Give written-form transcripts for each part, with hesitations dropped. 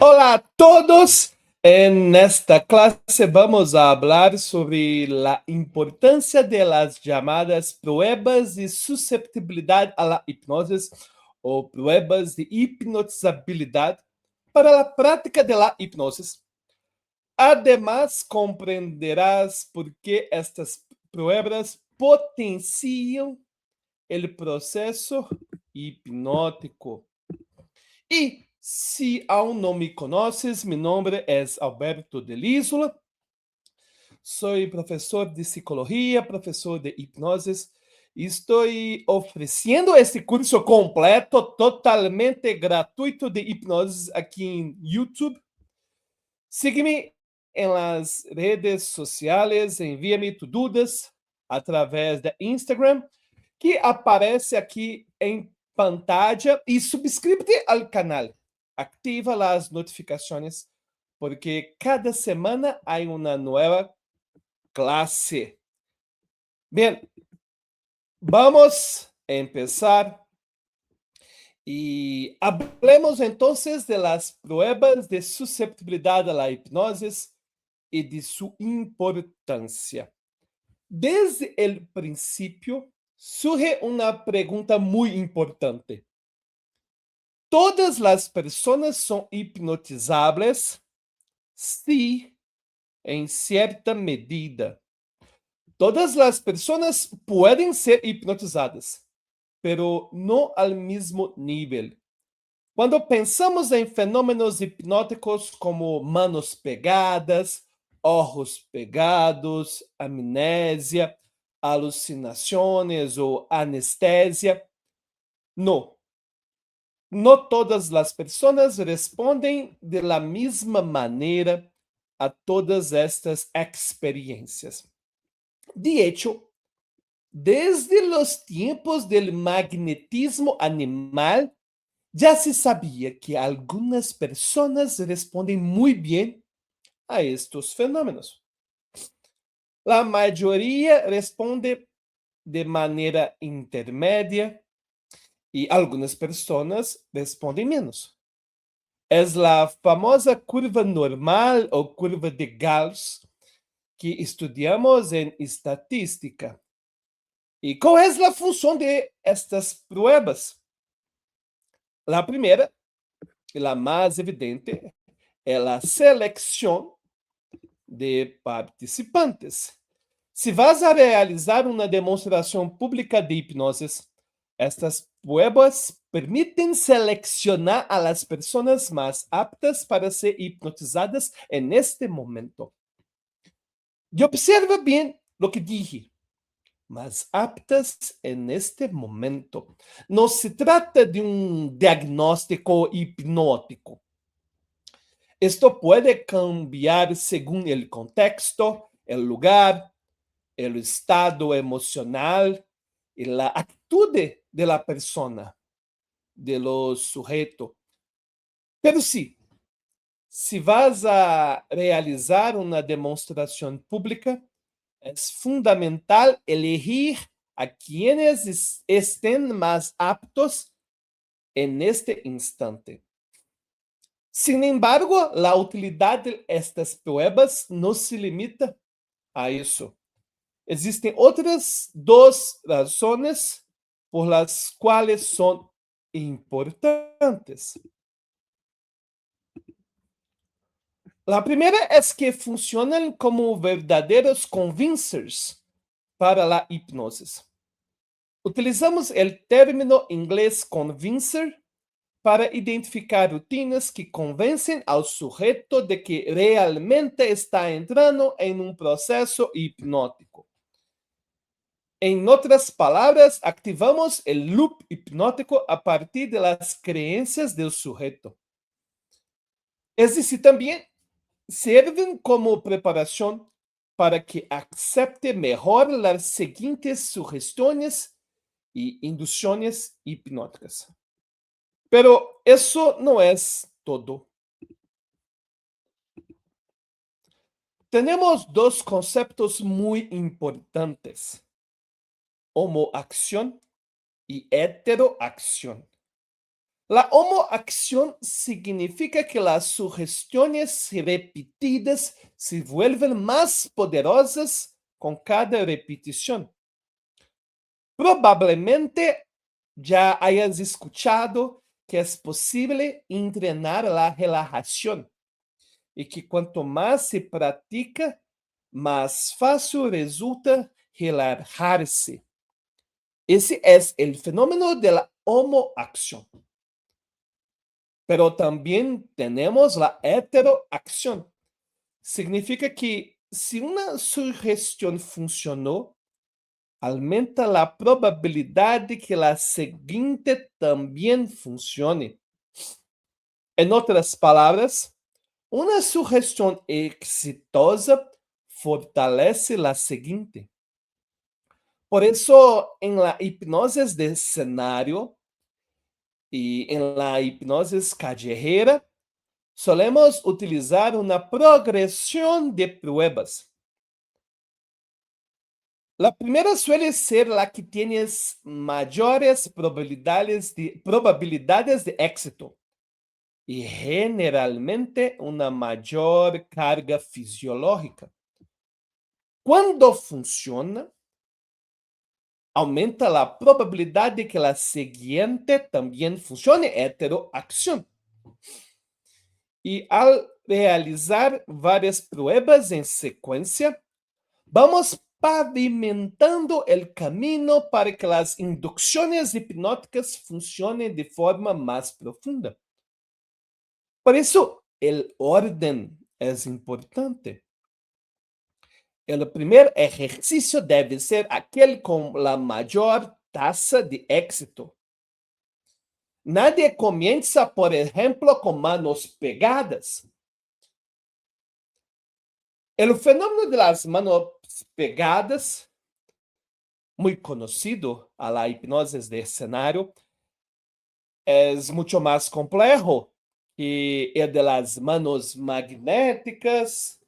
Hola a todos. En esta clase vamos a hablar sobre la importancia de las llamadas pruebas de susceptibilidad a la hipnosis o pruebas de hipnotizabilidad para la práctica de la hipnosis. Además, comprenderás por qué estas pruebas potencian el proceso hipnótico. E se aún não me conheces, meu nome é Alberto de Lisola, sou professor de psicologia, professor de hipnose e estou oferecendo este curso completo, totalmente gratuito de hipnose aqui em YouTube. Siga-me em las redes sociais, envia-me tus dúvidas através da Instagram, que aparece aqui em pantalla, e subscríbete ao canal. Activa las notificaciones porque cada semana hay una nueva clase. Bien, vamos a empezar y hablemos entonces de las pruebas de susceptibilidad a la hipnosis y de su importancia. Desde el principio surge una pregunta muy importante. ¿Todas las personas son hipnotizables? Sí, en cierta medida. Todas las personas pueden ser hipnotizadas, pero no al mismo nivel. Cuando pensamos en fenómenos hipnóticos como manos pegadas, ojos pegados, amnésia, alucinaciones o anestesia, no. No todas las personas responden de la misma manera a todas estas experiencias. De hecho, desde los tiempos del magnetismo animal, ya se sabía que algunas personas responden muy bien a estos fenómenos. La mayoría responde de manera intermedia y algunas personas responden menos. Es la famosa curva normal o curva de Gauss que estudiamos en estatística. ¿Y cuál es la función de estas pruebas? La primera, y la más evidente, es la selección de participantes. Se vas a realizar uma demonstração pública de hipnosis, estas pruebas permiten seleccionar a las personas más aptas para ser hipnotizadas en este momento. Y observa bien lo que dije. Más aptas en este momento. No se trata de un diagnóstico hipnótico. Esto puede cambiar según el contexto, el lugar, el estado emocional y la actitud de la persona, de los sujetos. Pero sí, si vas a realizar una demostración pública, es fundamental elegir a quienes estén más aptos en este instante. Sin embargo, la utilidad de estas pruebas no se limita a eso. Existen otras dos razones por las cuales son importantes. La primera es que funcionan como verdaderos convincers para la hipnosis. Utilizamos el término inglés convincer para identificar rutinas que convencen al sujeto de que realmente está entrando en un proceso hipnótico. En otras palabras, activamos el loop hipnótico a partir de las creencias del sujeto. Es decir, también sirven como preparación para que acepte mejor las siguientes sugestiones y inducciones hipnóticas. Pero eso no es todo. Tenemos dos conceptos muy importantes: homoacción y heteroacción. La homoacción significa que las sugestiones repetidas se vuelven más poderosas con cada repetición. Probablemente ya hayas escuchado que es posible entrenar la relajación y que cuanto más se practica, más fácil resulta relajarse. Ese es el fenómeno de la homoacción. Pero también tenemos la heteroacción. Significa que si una sugestión funcionó, aumenta la probabilidad de que la siguiente también funcione. En otras palabras, una sugestión exitosa fortalece la siguiente. Por eso, en la hipnosis de escenario y en la hipnosis callejera, solemos utilizar una progresión de pruebas. La primera suele ser la que tienes mayores probabilidades de éxito y generalmente una mayor carga fisiológica. Cuando funciona, aumenta la probabilidad de que la siguiente también funcione, heteroacción. Y al realizar varias pruebas en secuencia, vamos pavimentando el camino para que las inducciones hipnóticas funcionen de forma más profunda. Por eso, el orden es importante. El primer ejercicio debe ser aquel con la mayor tasa de éxito. Nadie comienza, por ejemplo, con manos pegadas. El fenómeno de las manos pegadas, muy conocido a la hipnosis de escenario, es mucho más complejo que el de las manos magnéticas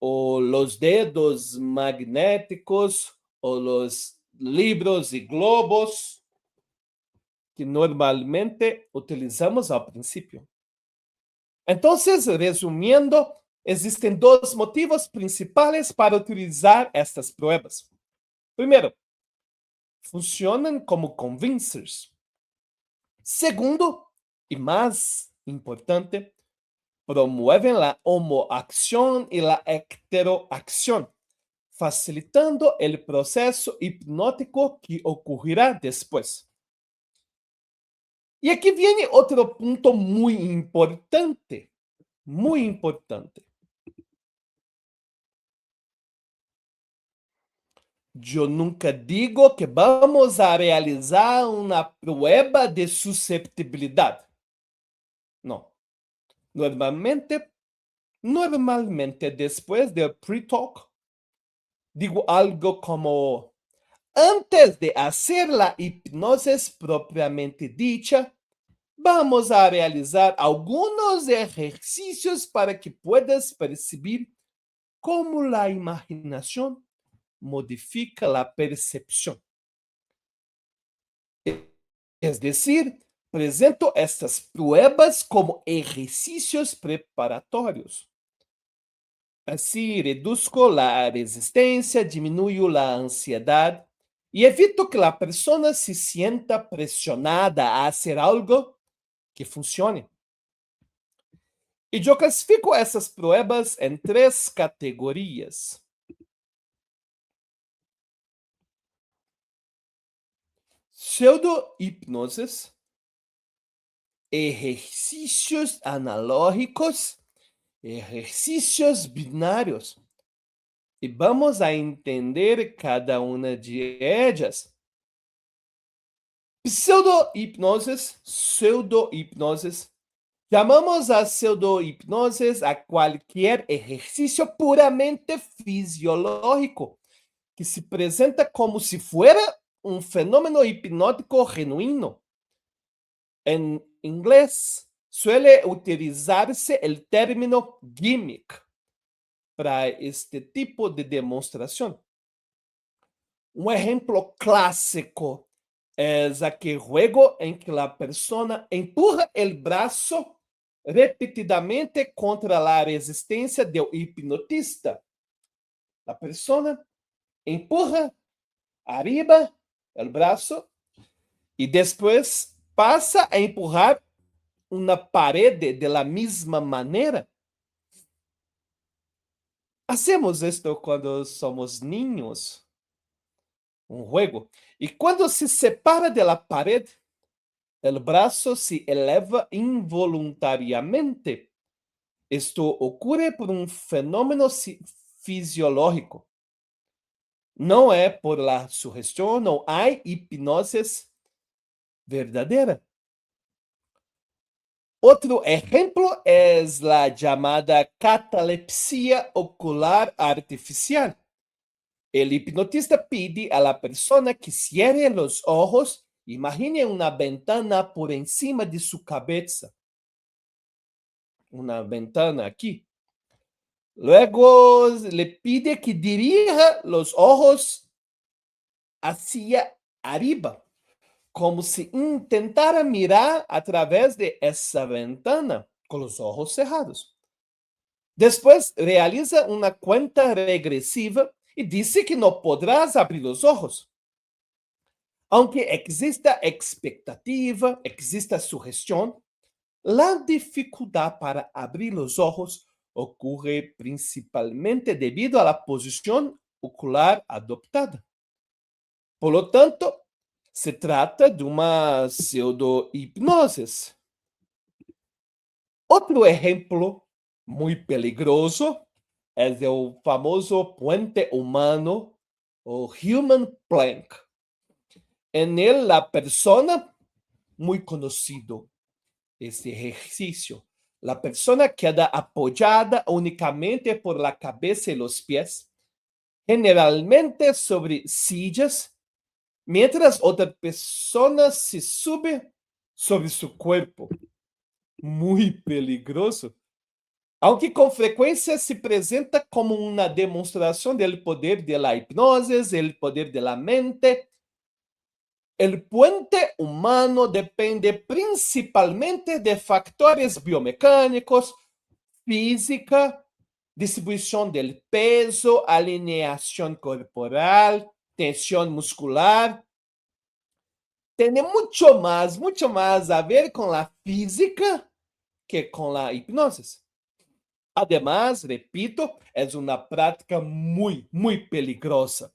o los dedos magnéticos o los libros y globos que normalmente utilizamos al principio. Entonces, resumiendo, existen dos motivos principales para utilizar estas pruebas. Primero, funcionan como convincers. Segundo, y más importante, promueven la homoacción y la heteroacción, facilitando el proceso hipnótico que ocurrirá después. Y aquí viene otro punto muy importante, muy importante. Yo nunca digo que vamos a realizar una prueba de susceptibilidad. No. Normalmente después del pre-talk, digo algo como, antes de hacer la hipnosis propiamente dicha, vamos a realizar algunos ejercicios para que puedas percibir cómo la imaginación modifica la percepción. Es decir, presento estas pruebas como ejercicios preparatorios. Así reduzco la resistencia, disminuyo la ansiedad y evito que la persona se sienta presionada a hacer algo que funcione. Y yo clasifico essas pruebas en tres categorias. Pseudo-hipnosis, ejercicios analógicos, ejercicios binarios. E vamos a entender cada uma de ellas. Pseudo-hipnosis. Llamamos a pseudo-hipnosis a cualquier ejercicio puramente fisiológico que se presenta como si fuera un fenómeno hipnótico genuino. En inglés suele utilizarse el término gimmick para este tipo de demonstración. Um exemplo clássico es aquel juego en que la persona empuja el brazo repetidamente contra la resistencia del hipnotista. La persona empurra arriba el brazo y después pasa a empurrar una pared de la misma manera. Hacemos esto cuando somos niños, un juego. Y cuando se separa de la pared, el brazo se eleva involuntariamente. Esto ocurre por un fenómeno fisiológico. No es por la sugestión, no hay hipnosis verdadera. Otro ejemplo es la llamada catalepsia ocular artificial. El hipnotista pide a la persona que cierre los ojos. Imagine una ventana por encima de su cabeza. Una ventana aquí. Luego le pide que dirija los ojos hacia arriba, como si intentara mirar a través de esa ventana con los ojos cerrados. Después realiza una cuenta regresiva y dice que no podrás abrir los ojos. Aunque exista expectativa, exista sugestión, la dificultad para abrir los ojos ocurre principalmente debido a la posición ocular adoptada. Por lo tanto, se trata de una pseudo-hipnosis. Otro ejemplo muy peligroso es el famoso puente humano o human plank. En él la persona, muy conocido este ejercicio, la persona queda apoyada únicamente por la cabeza y los pies, generalmente sobre sillas, mientras otra persona se sube sobre su cuerpo. Muy peligroso. Aunque con frecuencia se presenta como una demostración del poder de la hipnosis, el poder de la mente. El puente humano depende principalmente de factores biomecánicos, física, distribución del peso, alineación corporal, tensión muscular. Tiene mucho más a ver con la física que con la hipnosis. Además, repito, es una práctica muy peligrosa.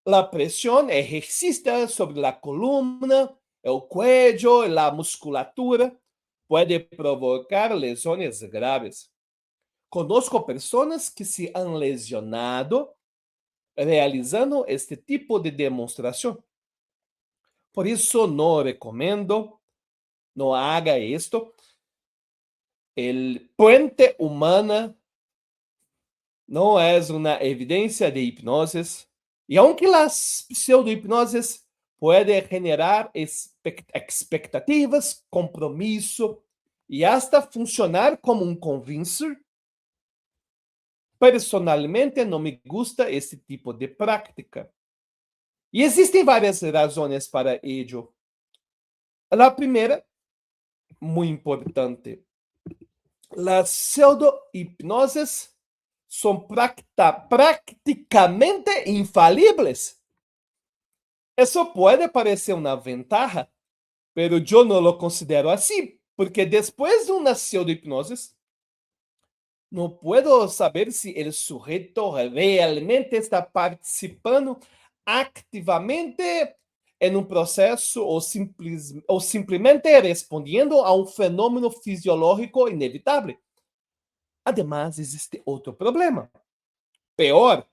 La presión ejercida sobre la columna, el cuello y la musculatura puede provocar lesiones graves. Conozco personas que se han lesionado realizando este tipo de demostración. Por eso no recomiendo, no haga esto. El puente humano no es una evidencia de hipnosis. Y aunque las pseudo-hipnosis puede generar expectativas, compromiso y hasta funcionar como un convincer, personalmente no me gusta este tipo de práctica. Y existen varias razones para ello. La primera, muy importante, las pseudo-hipnosis son prácticamente infalibles. Eso puede parecer una ventaja, pero yo no lo considero así, porque después de una pseudo-hipnosis, no puedo saber si el sujeto realmente está participando activamente en un proceso o simplemente respondiendo a un fenómeno fisiológico inevitable. Además, existe otro problema. Peor.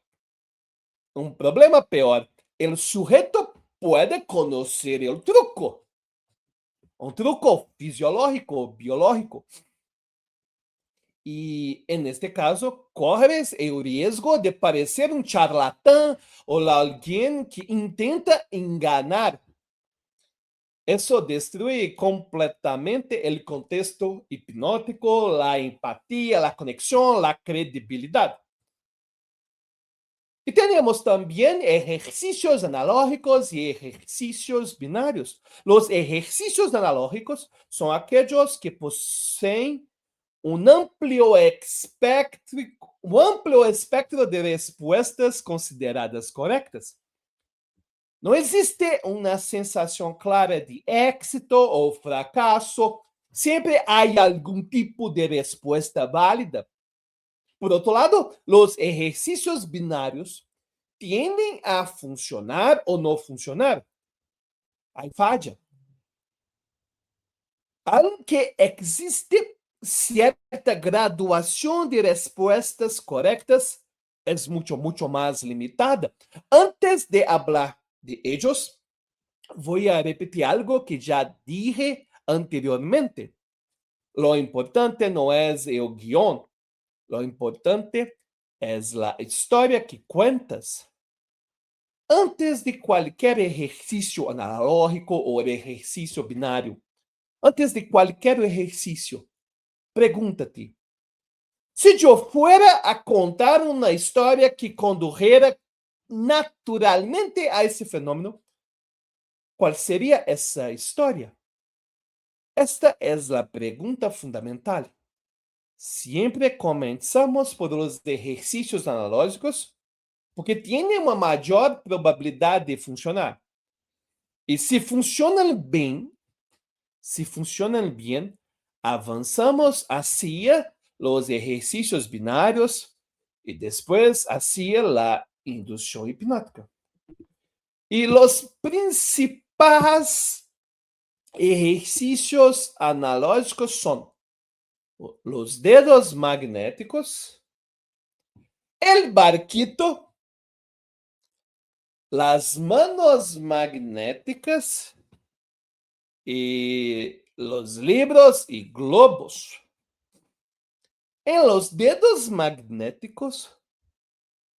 Un problema peor. El sujeto puede conocer el truco. Un truco fisiológico, biológico. Y en este caso, corres el riesgo de parecer un charlatán o alguien que intenta enganar. Eso destruye completamente el contexto hipnótico, la empatía, la conexión, la credibilidad. Y tenemos también ejercicios analógicos y ejercicios binarios. Los ejercicios analógicos son aquellos que poseen un amplio espectro de respuestas consideradas correctas. No existe una sensación clara de éxito o fracaso. Siempre hay algún tipo de respuesta válida. Por otro lado, los ejercicios binarios tienden a funcionar o no funcionar. Hay falla. Aunque existe cierta graduación de respuestas correctas, es mucho más limitada. Antes de hablar de ellos, voy a repetir algo que ya dije anteriormente. Lo importante no es el guión. Lo importante es la historia que cuentas. Antes de cualquier ejercicio analógico o ejercicio binario, antes de cualquier ejercicio, pregúntate: si yo fuera a contar una historia que condujera naturalmente a ese fenómeno, ¿cuál sería esa historia? Esta es la pregunta fundamental. Siempre comenzamos por los ejercicios analógicos porque tienen uma maior probabilidade de funcionar. E se funcionam bem, avançamos hacia os exercícios binários e depois hacia a indução hipnótica. E os principais exercícios analógicos são os dedos magnéticos, el barquito, las manos magnéticas y los libros y globos. En los dedos magnéticos,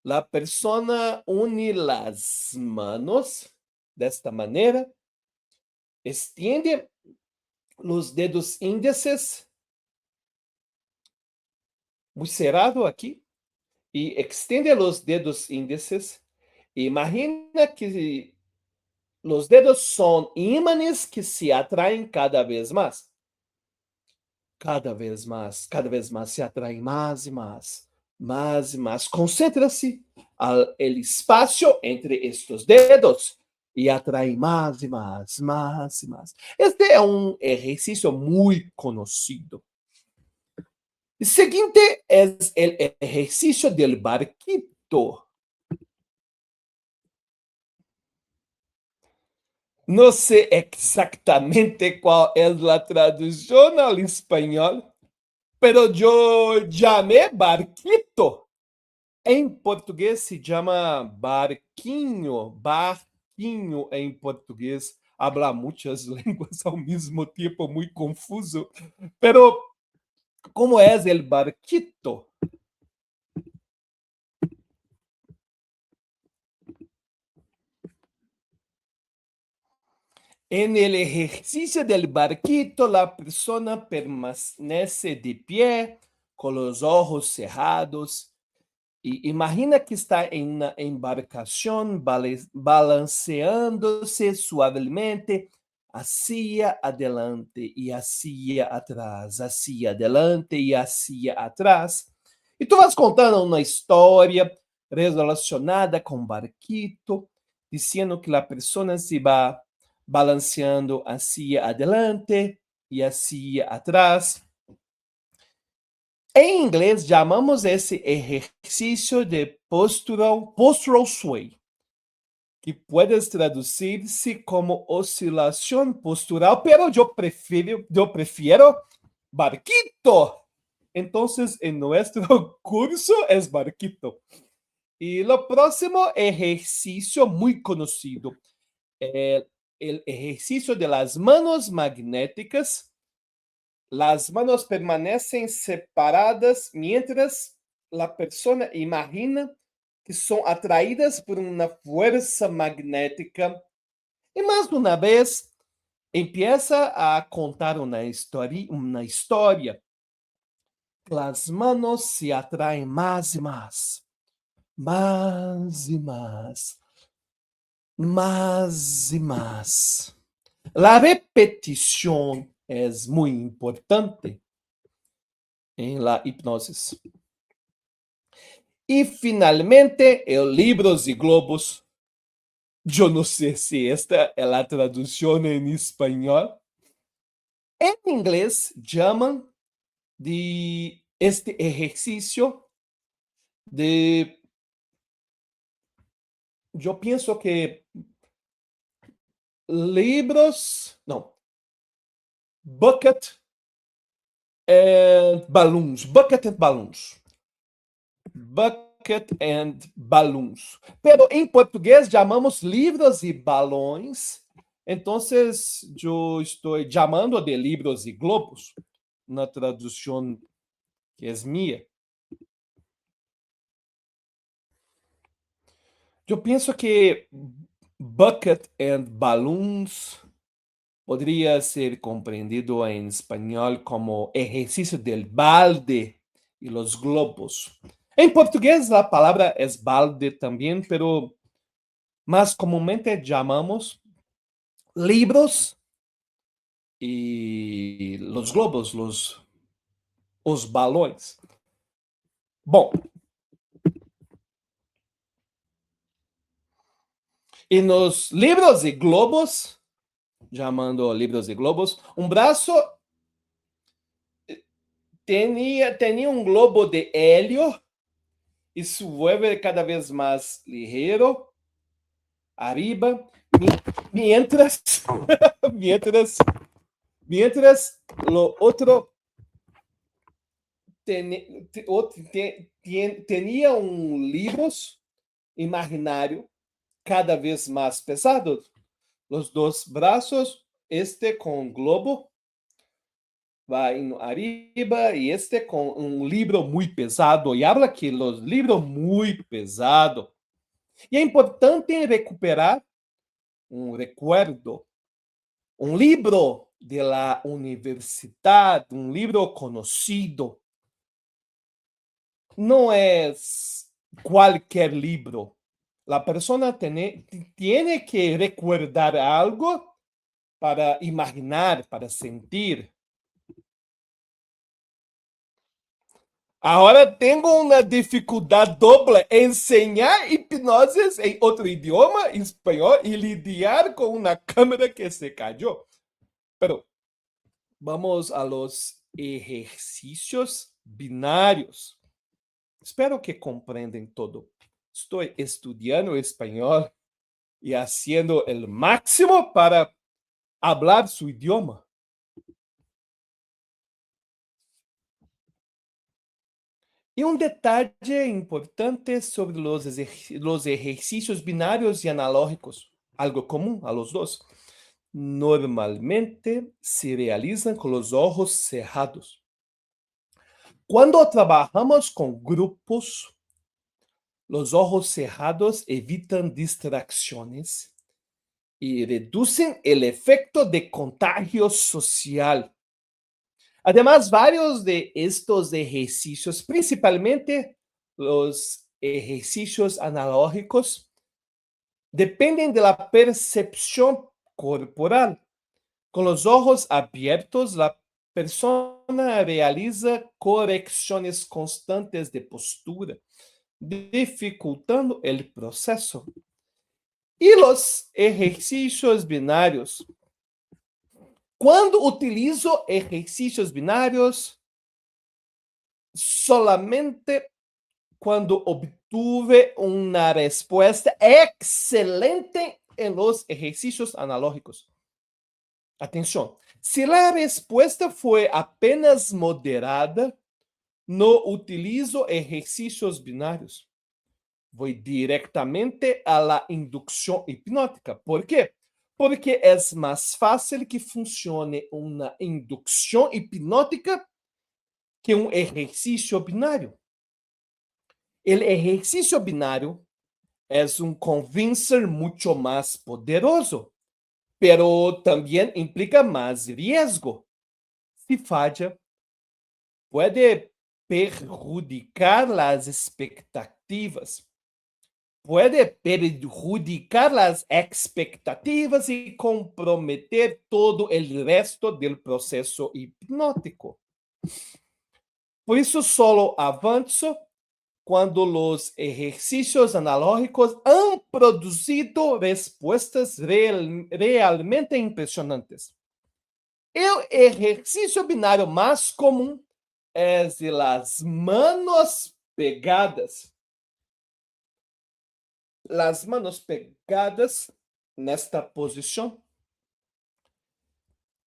la persona une las manos de esta manera, extiende los dedos índices muy cerrado aquí y extiende los dedos índices. Imagina que los dedos son ímanes que se atraen cada vez más. Cada vez más se atraen más y más. Concéntrase al el espacio entre estos dedos y atrae más y más. Este es un ejercicio muy conocido. El siguiente es el ejercicio del barquito. No sé exactamente cuál es la traducción al español, pero yo llamé barquito. En portugués se llama barquinho, barquinho en portugués. Habla muchas lenguas al mismo tiempo, muy confuso. Pero, ¿cómo es el barquito? En el ejercicio del barquito, la persona permanece de pie, con los ojos cerrados, y imagina que está en una embarcación balanceándose suavemente hacia adelante y hacia atrás, hacia adelante y hacia atrás. Y tú vas contando una historia relacionada con barquito, diciendo que la persona se va balanceando hacia adelante y hacia atrás. En inglés llamamos ese ejercicio de postural sway, que puedes traducirse como oscilación postural, pero yo prefiero barquito. Entonces, en nuestro curso es barquito. Y lo próximo ejercicio muy conocido, el ejercicio de las manos magnéticas. Las manos permanecen separadas mientras la persona imagina que son atraídas por una fuerza magnética. Y más de una vez empieza a contar una historia. Las manos se atraen más y más. más y más, más y más. La repetición es muy importante en la hipnosis. Y finalmente, el libros y globos. Yo no sé si esta es la traducción en español. En inglés llaman de este ejercicio de, yo pienso que libros, no, bucket and balloons, bucket and balloons, bucket and balloons. Pero en portugués llamamos livros e balões. Entonces, yo estoy llamando de libros y globos, una traducción que es mía. Yo pienso que bucket and balloons podría ser comprendido en español como ejercicio del balde y los globos. En portugués la palabra es balde también, pero más comúnmente llamamos libros y los globos, os balões. Bom, e nos libros e globos, chamando livros e globos, um braço tinha um globo de hélio e se vuelve cada vez mais ligeiro arriba, mientras, mientras lo otro tenía un libros imaginario cada vez más pesado. Los dos brazos, este con globo, va arriba y este con un libro muy pesado. Y habla que los libros muy pesado. E é importante recuperar um recuerdo, um livro de la universidade, um livro conhecido. Não é qualquer livro. La persona tiene que recordar algo para imaginar, para sentir. Agora tenho uma dificuldade doble: ensinar hipnose em outro idioma, espanhol, e lidiar com uma câmera que se cayó. Pero vamos a los ejercicios binarios. Espero que comprendem todo. Estou estudando espanhol e haciendo el máximo para hablar su idioma. E um detalhe importante sobre los ejercicios binarios y analógicos, algo común a los dos. Normalmente se realizan con los ojos cerrados. Cuando trabajamos con grupos, los ojos cerrados evitan distracciones y reducen el efecto de contagio social. Además, varios de estos ejercicios, principalmente los ejercicios analógicos, dependen de la percepción corporal. Con los ojos abiertos, la persona realiza correcciones constantes de postura, dificultando el proceso. Y los ejercicios binarios. Quando utilizo ejercicios binarios, solamente quando obtuve uma resposta excelente em los ejercicios analógicos. Atenção, se a resposta foi apenas moderada, não utilizo ejercicios binários. Vou diretamente a la inducção hipnótica. Por quê? Porque é mais fácil que funcione uma indução hipnótica que um exercício binário. O exercício binário é um convincer muito mais poderoso, pero também implica mais riesgo. Se falla, pode perjudicar as expectativas. puede perjudicar las expectativas y comprometer todo el resto del proceso hipnótico. Por isso, solo avanzo quando os exercícios analógicos han produzido respostas realmente impressionantes. O exercício binário mais comum é de las manos pegadas. Las manos pegadas nesta posição.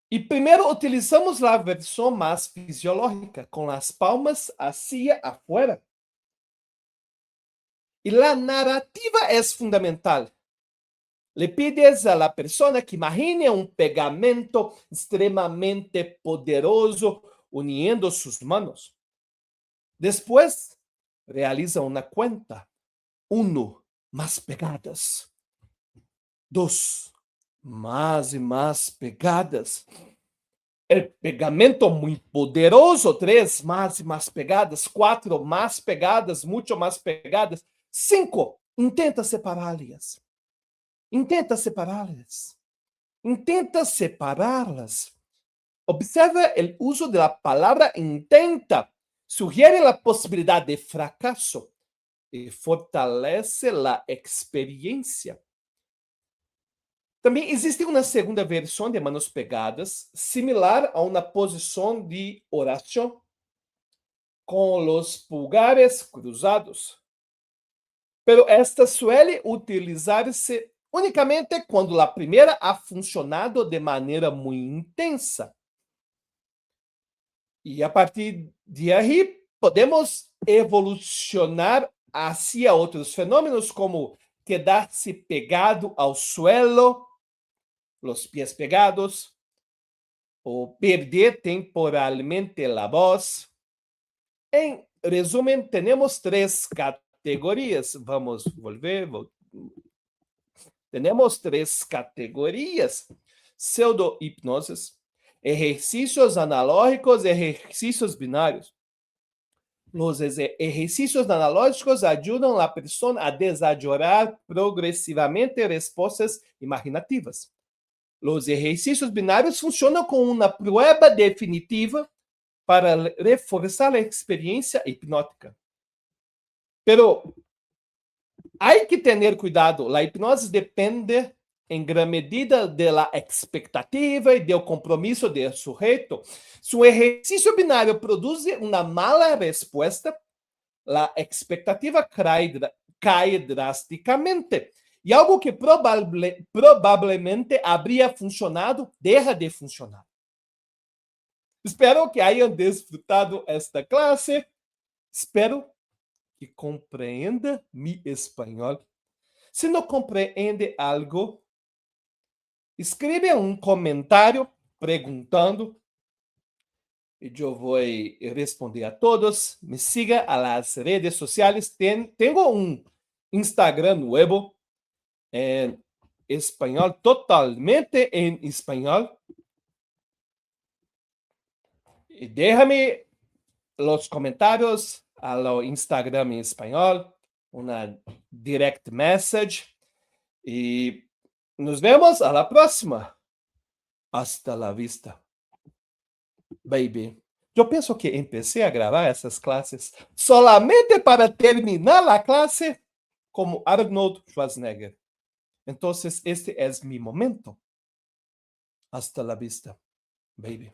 E primeiro utilizamos a versão mais fisiológica, com as palmas hacia afuera. E a narrativa é fundamental. Le pides a la persona que imagine um pegamento extremamente poderoso uniendo sus manos. Después, realiza una cuenta. 1, más pegadas. 2, más y más pegadas. El pegamento muy poderoso. 3, más y más pegadas. 4, más pegadas, mucho más pegadas. 5, intenta separarlas. Intenta separarlas. Intenta separarlas. Observa el uso de la palabra intenta. Sugiere la posibilidad de fracaso y fortalece la experiencia. Também existe uma segunda versão de manos pegadas, similar a uma posição de oração, com os pulgares cruzados. Pero esta suele utilizar-se unicamente quando a primeira ha funcionado de maneira muito intensa. E a partir de aí, podemos evolucionar hacia outros fenômenos, como quedar-se pegado ao suelo, os pés pegados, ou perder temporalmente a voz. Em resumo, temos 3 categorias. Vamos volver. Temos 3 categorias: pseudo-hipnoses, ejercicios analógicos y ejercicios binarios. Los ejercicios analógicos ayudan a la persona a desarrollar progresivamente respuestas imaginativas. Los ejercicios binarios funcionan como una prueba definitiva para reforzar la experiencia hipnótica. Pero hay que tener cuidado. La hipnose depende em grande medida da expectativa e do compromisso do sujeito. Se o exercício binário produz uma mala resposta, a expectativa cai drasticamente. E algo que provavelmente habría funcionado, deixa de funcionar. Espero que hayan desfrutado esta classe. Espero que compreenda mi espanhol. Se não compreende algo, escreve um comentário perguntando e eu vou responder a todos. Me siga a las redes sociais. Tenho um Instagram nuevo em espanhol, totalmente em espanhol. E déjame os comentários ao Instagram em espanhol, uma direct message. E nos vemos a la próxima. Hasta la vista, baby. Eu penso que empecé a gravar essas classes solamente para terminar a classe como Arnold Schwarzenegger. Então, este é mi momento. Hasta la vista, baby.